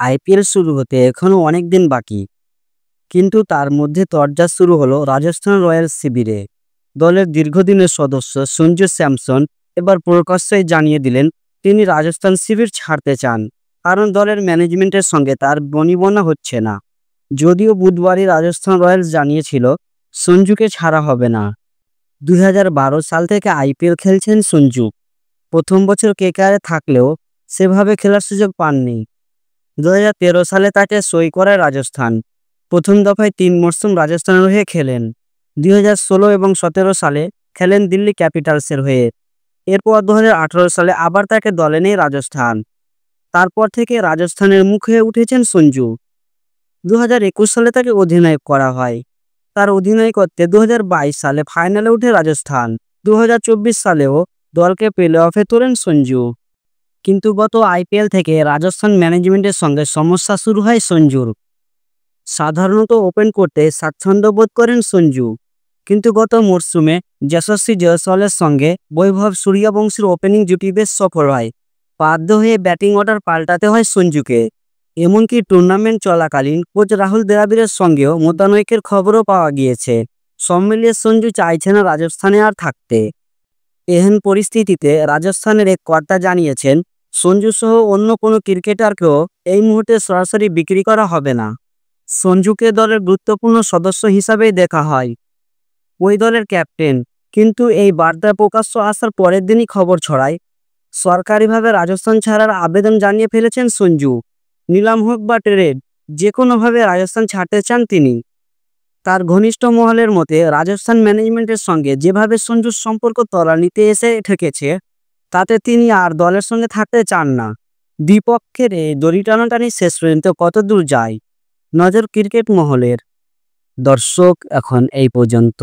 IPL শুরু হতে এখনো অনেক দিন বাকি, কিন্তু তার মধ্যে তরজা শুরু হলো রাজস্থান রয়্যালস শিবিরে। দলের দীর্ঘদিনের সদস্য সঞ্জু স্যামসন এবার প্রকাশ্যেই জানিয়ে দিলেন তিনি রাজস্থান শিবির ছাড়তে চান, কারণ দলের ম্যানেজমেন্টের সঙ্গে তার বনিবনা হচ্ছে না। যদিও বুধবারই রাজস্থান রয়্যালস জানিয়েছিল সঞ্জুকে ছাড়া হবে না। 2012 সাল থেকে আইপিএল খেলছেন সঞ্জু। প্রথম বছর কেকেআরে থাকলেও সেভাবে খেলার সুযোগ পাননি। 2013 সালে তাকে সই করায় রাজস্থান। প্রথম দফায় 3 মরশুম রাজস্থানের হয়ে খেলেন। 2016 এবং 17 সালে খেলেন দিল্লি ক্যাপিটালসের হয়ে। এরপর 2018 সালে আবার তাকে দলে নেয় রাজস্থান। তারপর থেকে রাজস্থানের মুখ হয়ে উঠেছেন সঞ্জু। 2021 সালে তাকে অধিনায়ক করা হয়। তার অধিনায়কত্বে 2022 সালে ফাইনালে উঠে রাজস্থান। 2024 সালেও দলকে প্লে অফে তোলেন সঞ্জু। কিন্তু গত আইপিএল থেকে রাজস্থান ম্যানেজমেন্টের সঙ্গে সমস্যা শুরু হয় সঞ্জুর। সাধারণত ওপেন করতে স্বাচ্ছন্দ্য বোধ করেন সঞ্জু, কিন্তু গত মরশুমে যশস্বী জয়সওয়ালের সঙ্গে বৈভব সূর্যবংশীর ওপেনিং জুটি বেশ সফল হয়। বাধ্য হয়ে ব্যাটিং অর্ডার পাল্টাতে হয় সঞ্জুকে। এমনকি টুর্নামেন্ট চলাকালীন কোচ রাহুল দ্রাবিড়ের সঙ্গেও মতানৈক্যের খবরও পাওয়া গিয়েছে। সব মিলিয়ে সঞ্জু চাইছে না রাজস্থানে আর থাকতে। এহেন পরিস্থিতিতে রাজস্থানের এক কর্তা জানিয়েছেন সঞ্জু সহ অন্য কোনো ক্রিকেটারকেও এই মুহূর্তে সরাসরি বিক্রি করা হবে না। সঞ্জুকে দলের গুরুত্বপূর্ণ সদস্য হিসাবেই দেখা হয়, ওই দলের ক্যাপ্টেন। কিন্তু এই বার্তা প্রকাশ্য আসার পরের দিনই খবর ছড়ায় সরকারিভাবে রাজস্থান ছাড়ার আবেদন জানিয়ে ফেলেছেন সঞ্জু। নিলাম হোক বা ট্রেড, যে কোনোভাবে রাজস্থান ছাড়তে চান তিনি। তার ঘনিষ্ঠ মহলের মতে রাজস্থান ম্যানেজমেন্টের সঙ্গে যেভাবে সঞ্জুর সম্পর্ক তলানিতে এসে ঠেকেছে, তাতে তিনি আর দলের সঙ্গে থাকতে চান না। দ্বিপক্ষের এই দড়ি টানাটানি শেষ পর্যন্ত কতদূর যায়, নজর ক্রিকেট মহলের। দর্শক, এখন এই পর্যন্ত।